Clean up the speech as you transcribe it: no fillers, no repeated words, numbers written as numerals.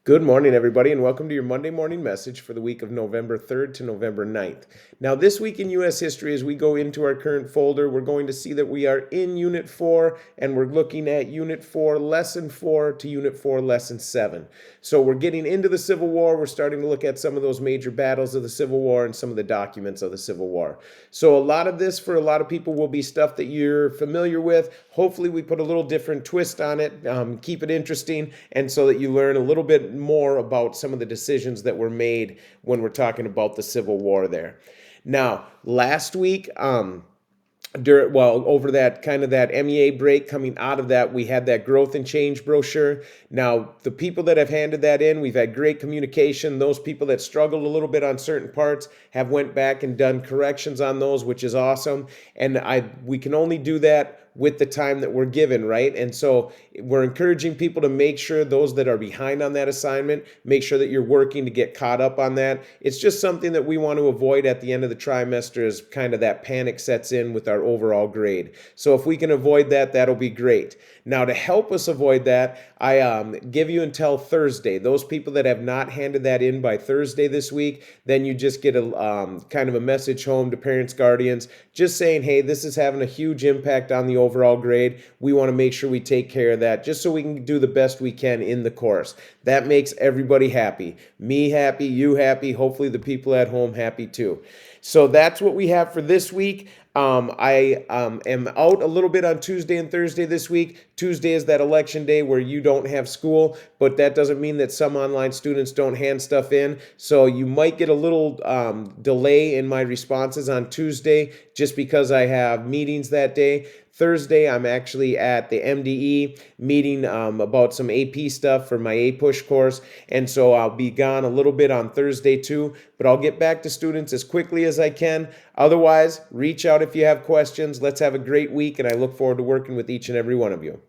Good morning, everybody, and welcome to your Monday morning message for the week of November 3rd to November 9th. Now, this week in U.S. history, as we go into our current folder, we're going to see that we are in Unit 4, and we're looking at Unit 4, Lesson 4 to Unit 4, Lesson 7. So we're getting into the Civil War. We're starting to look at some of those major battles of the Civil War and some of the documents of the Civil War. So a lot of this, for a lot of people, will be stuff that you're familiar with. Hopefully, we put a little different twist on it, keep it interesting, and so that you learn a little bit more about some of the decisions that were made when we're talking about the Civil War there. Now, last week, over that kind of that MEA break coming out of that, we had that growth and change brochure. Now, the people that have handed that in, we've had great communication. Those people that struggled a little bit on certain parts have went back and done corrections on those, which is awesome. And we can only do that with the time that we're given, right? And so we're encouraging people to make sure those that are behind on that assignment, make sure that you're working to get caught up on that. It's just something that we want to avoid at the end of the trimester, is kind of that panic sets in with our overall grade. So if we can avoid that, that'll be great. Now, to help us avoid that, I give you until Thursday. Those people that have not handed that in by Thursday this week, then you just get a kind of a message home to parents, guardians, just saying, hey, this is having a huge impact on the overall grade. We want to make sure we take care of that just so we can do the best we can in the course. That makes everybody happy. Me happy, you happy, hopefully the people at home happy too. So that's what we have for this week. I am out a little bit on Tuesday and Thursday this week. Tuesday is that election day where you don't have school, but that doesn't mean that some online students don't hand stuff in. So you might get a little delay in my responses on Tuesday just because I have meetings that day. Thursday, I'm actually at the MDE meeting about some AP stuff for my APUSH course, and so I'll be gone a little bit on Thursday too, but I'll get back to students as quickly as I can. Otherwise, reach out if you have questions. Let's have a great week, and I look forward to working with each and every one of you.